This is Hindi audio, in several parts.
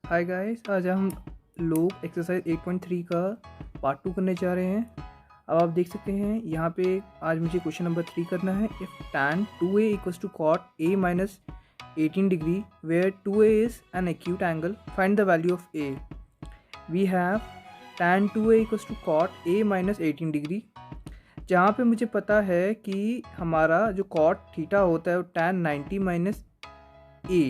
हाय गाइस, आज हम लोग एक्सरसाइज 8.3 का पार्ट 2 करने जा रहे हैं। अब आप देख सकते हैं यहाँ पे आज मुझे क्वेश्चन नंबर 3 करना है। If tan 2a equals to cot a minus 18 degree where 2a is an acute angle, find the value of a. We have tan 2a equals to cot a minus 18 degree, जहाँ पे मुझे पता है कि हमारा जो cot थीटा होता है वो tan 90 माइनस a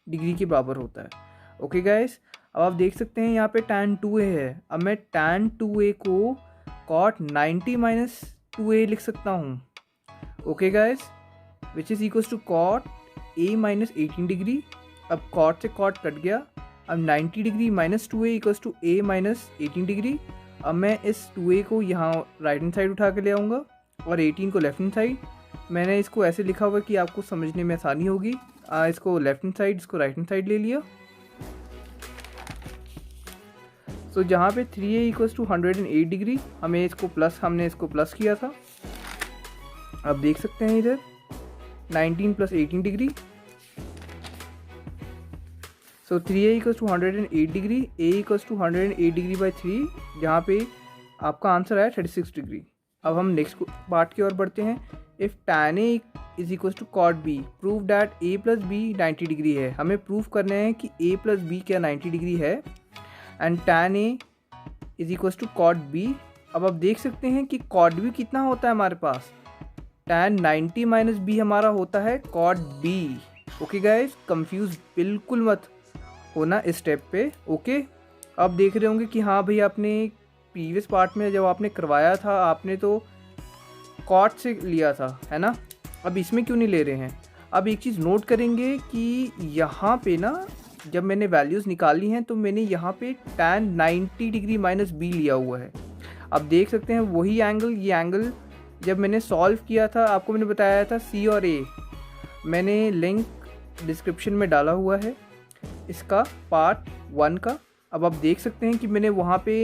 डिग्री के बराबर होता है। ओके गाइस, अब आप देख सकते हैं यहाँ पे tan 2a है। अब मैं tan 2a को cot 90 माइनस 2a लिख सकता हूँ। Okay guys, which is equals to cot a minus 18 degree. अब cot से cot कट गया। अब 90 degree minus 2a equals to a minus 18 degree. अब मैं इस 2a को यहाँ राइट हैंड साइड उठा के ले आऊँगा और 18 को लेफ्ट हैंड साइड। मैंने इसको ऐसे लिखा हुआ कि आपको समझने में आसानी होगी। इसको लेफ्ट हैंड साइड, इसको राइट हैंड साइड ले लिया। तो जहाँ पे 3a इक्वल्स टू 108 डिग्री, हमने इसको प्लस किया था। अब देख सकते हैं इधर 19 plus 18 degree. So 3a equals to 108 degree, a equals to 108 degree by 3, जहाँ पे आपका आंसर आया 36 डिग्री। अब हम नेक्स्ट पार्ट की ओर बढ़ते हैं। If tan a is equals to cot b, prove that a plus B 90 degree है। हमें प्रूव करना है कि a प्लस बी क्या 90 डिग्री है। And tan a is equals to cot b। अब आप देख सकते हैं कि cot b कितना होता है हमारे पास, tan 90 माइनस b हमारा होता है cot b। Okay guys, confuse बिल्कुल मत होना इस स्टेप पे। ओके, अब देख रहे होंगे कि हाँ भाई, आपने प्रीवियस पार्ट में जब आपने करवाया था आपने तो cot से लिया था, है ना। अब इसमें क्यों नहीं ले रहे हैं। अब एक चीज़ नोट करेंगे कि यहाँ पे ना जब मैंने वैल्यूज़ निकाली हैं तो मैंने यहाँ पे tan 90 डिग्री माइनस बी लिया हुआ है। अब देख सकते हैं वही एंगल, ये एंगल जब मैंने सॉल्व किया था आपको मैंने बताया था C और A। मैंने लिंक डिस्क्रिप्शन में डाला हुआ है इसका पार्ट 1 का। अब आप देख सकते हैं कि मैंने वहाँ पे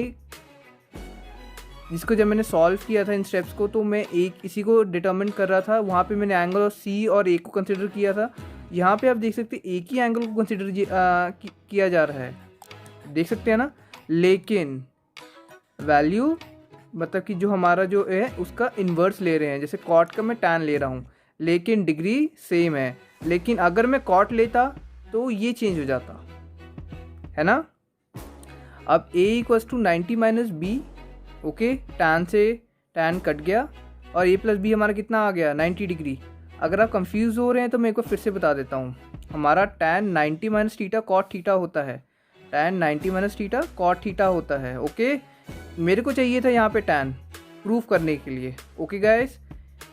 जिसको जब मैंने सॉल्व किया था इन स्टेप्स को, तो मैं एक इसी को डिटर्मिन कर रहा था। वहाँ पे मैंने एंगल और C और A को कंसिडर किया था। यहाँ पे आप देख सकते हैं एक ही एंगल को कंसिडर किया जा रहा है, देख सकते हैं ना। लेकिन वैल्यू मतलब कि जो हमारा जो है उसका इन्वर्स ले रहे हैं। जैसे cot का मैं tan ले रहा हूँ लेकिन डिग्री सेम है। लेकिन अगर मैं cot लेता तो ये चेंज हो जाता, है ना। अब a equals to 90 minus B. Okay, tan से tan कट गया और a प्लस बी हमारा कितना आ गया 90 डिग्री। अगर आप कंफ्यूज हो रहे हैं तो मैं एक बार फिर से बता देता हूँ। हमारा tan 90 minus theta cot theta होता है। tan 90 minus theta cot theta होता है। ओके, मेरे को चाहिए था यहाँ पे tan प्रूफ करने के लिए। ओके गाइस,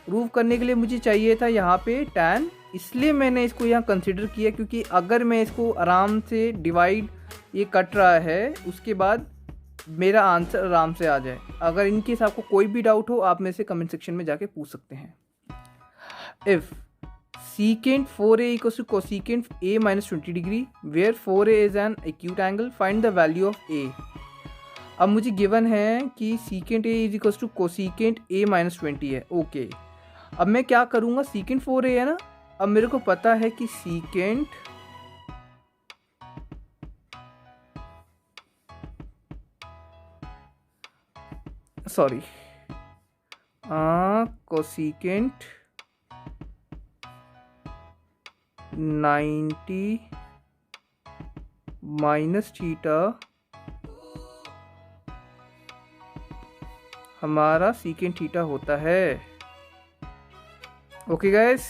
प्रूफ करने के लिए मुझे चाहिए था यहाँ पे tan, इसलिए मैंने इसको यहाँ कंसिडर किया। क्योंकि अगर मैं इसको आराम से डिवाइड, ये कट रहा है, उसके बाद मेरा आंसर आराम से आ जाए। अगर इनकेस आपको कोई भी डाउट हो आप मेरे से कमेंट सेक्शन में जाके पूछ सकते हैं। If secant 4a equals to cosecant a minus 20 degree where 4a is an acute angle, find the value of a. अब मुझे गिवन है कि secant a is equals to cosecant a minus 20 है। ओके, अब मैं क्या करूँगा, secant 4a है ना। अब मेरे को पता है कि secant cosecant 90 माइनस थीटा हमारा secant थीटा होता है। ओके गाइस,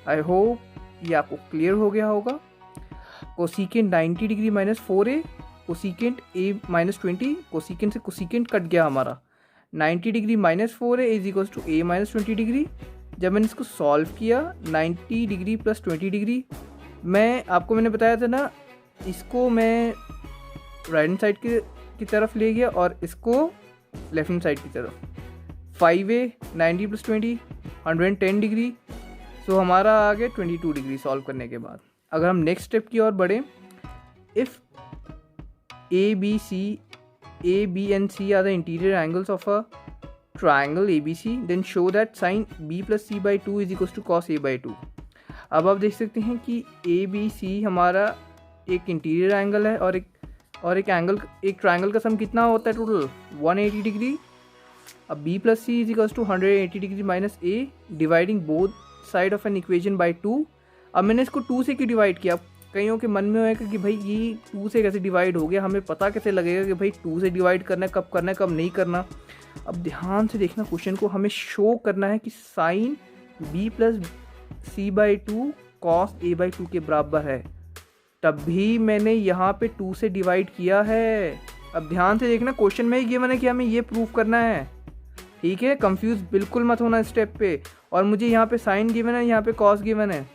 आई होप ये आपको क्लियर हो गया होगा। Cosecant 90 degree minus 4a, cosecant a minus 20, cosecant से कोसिकेंट कट गया हमारा 90 degree minus 4a is equals to a minus 20 degree. जब मैंने इसको सॉल्व किया 90 डिग्री प्लस 20 डिग्री, मैंने बताया था ना, इसको मैं राइट हैंड साइड की तरफ ले गया और इसको लेफ्ट हैंड साइड की तरफ। 5a 90 plus 20 110 degree. सो हमारा आ गया 22 डिग्री सॉल्व करने के बाद। अगर हम नेक्स्ट स्टेप की ओर बढ़ें, if A, B and C are the interior angles of a triangle ABC, then show that sin B plus C by 2 is equals to cos A by 2. अब आप देख सकते हैं कि A B C हमारा एक इंटीरियर एंगल है और एक ट्राइंगल का सम कितना होता है टोटल 180 डिग्री। अब b plus C is equals to 180 degree minus a dividing both side of an equation by 2। अब मैंने इसको 2 से क्यों डिवाइड किया? कईयों के मन में होगा कि भाई ये 2 से कैसे डिवाइड हो गया, हमें पता कैसे लगेगा कि भाई 2 से डिवाइड करना है, कब नहीं करना। अब ध्यान से देखना क्वेश्चन को, हमें शो करना है कि sine b plus C by 2 cos a by 2 के बराबर है, तभी मैंने यहाँ पे 2 से डिवाइड किया है। अब ध्यान से देखना क्वेश्चन में ये मैंने कि हमें ये प्रूव करना है, ठीक है। कंफ्यूज बिल्कुल मत होना स्टेप पे। और मुझे यहाँ पे साइन गिवन है, यहाँ पे कॉस गिवन है।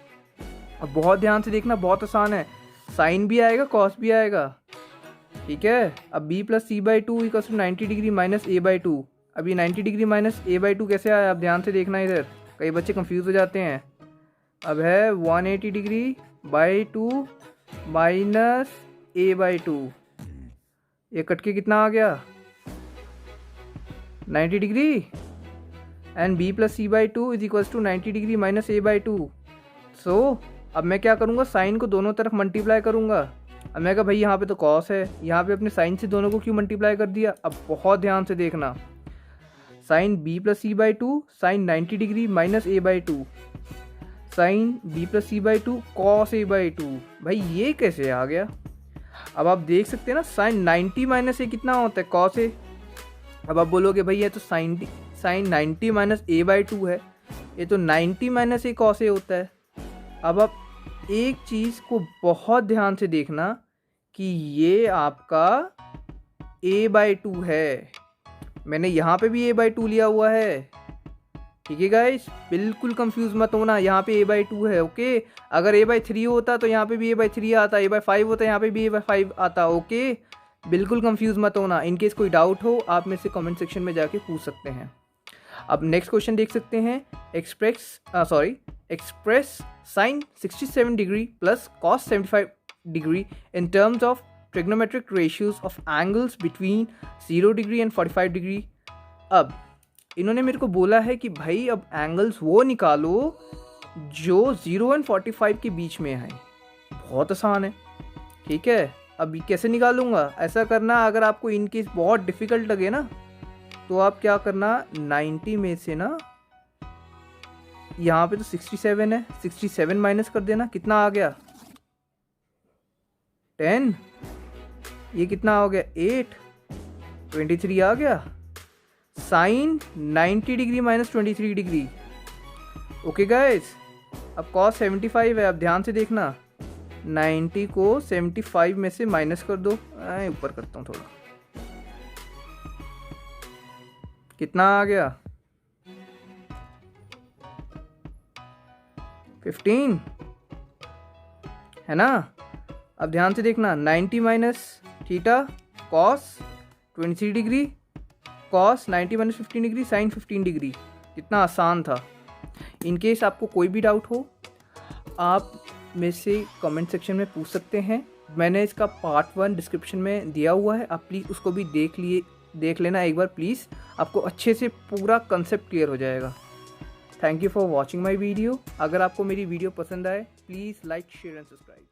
अब बहुत ध्यान से देखना, बहुत आसान है, साइन भी आएगा कॉस भी आएगा, ठीक है। अब b plus C by 2 equals to 90 degree minus a by 2। अब ये 90 डिग्री माइनस a बाई 2 कैसे आया? अब ध्यान से देखना, इधर कई बच्चे कंफ्यूज हो जाते हैं। अब है 180 degree by 2 minus a by 2, ये कट के कितना आ गया 90 degree. And b plus C by 2 is equals to 90 degree minus a by 2। So अब मैं क्या करूँगा, साइन को दोनों तरफ मल्टीप्लाई करूँगा। अब मैं कहा भाई यहाँ पे तो कॉस है, यहाँ पे अपने साइन से दोनों को क्यों मल्टीप्लाई कर दिया? अब बहुत ध्यान से देखना, sine b plus C by 2 sine 90 degree minus a by 2, sine b plus C by 2 cos a by 2। भाई ये कैसे आ गया? अब आप देख सकते हैं ना, साइन 90 माइनस a कितना होता है कॉस a। अब आप बोलोगे भाई ये तो साइन 90 माइनस a बाई 2 है, ये तो 90 माइनस a कॉस a होता है। अब आप एक चीज़ को बहुत ध्यान से देखना कि ये आपका a बाई 2 है, मैंने यहाँ पे भी a बाई 2 लिया हुआ है, ठीक है गाइस। बिल्कुल कंफ्यूज मत होना, यहाँ पे a बाई 2 है, ओके। अगर a बाई 3 होता तो यहाँ पे भी a बाई 3 आता, a बाई 5 होता यहाँ पे भी a बाई 5 आता, ओके। बिल्कुल कंफ्यूज मत होना। इनकेस कोई डाउट हो आप मेरे से कमेंट सेक्शन में जाके पूछ सकते हैं। अब नेक्स्ट क्वेश्चन देख सकते हैं, express sine 67 degree plus cos 75 degree in terms of trigonometric ratios of angles between 0 degree and 45 degree. अब इन्होंने मेरे को बोला है कि भाई अब एंगल्स वो निकालो जो 0 एंड 45 के बीच में है। बहुत आसान है, ठीक है। अब कैसे निकालूंगा? ऐसा करना, अगर आपको इनकेस बहुत डिफिकल्ट लगे ना तो आप क्या करना, 90 में से ना, यहाँ पे तो 67 है, 67 माइनस कर देना, कितना आ गया 10, ये कितना हो गया 8, 23 आ गया। Sine 90 degree minus 23 degree, okay guys. अब कॉस 75 है, अब ध्यान से देखना, 90 को 75 में से माइनस कर दो, ऊपर करता हूँ थोड़ा, कितना आ गया 15, है ना। अब ध्यान से देखना, 90 minus theta cos 23 degree, cos 90 minus 15 degree, sine 15 degree. कितना आसान था। इनकेस आपको कोई भी डाउट हो आप मेरे से कमेंट सेक्शन में पूछ सकते हैं। मैंने इसका पार्ट 1 डिस्क्रिप्शन में दिया हुआ है, आप प्लीज़ उसको भी देख लेना एक बार प्लीज़, आपको अच्छे से पूरा कंसेप्ट क्लियर हो जाएगा। Thank you for watching my video. अगर आपको मेरी वीडियो पसंद आए please like share and subscribe.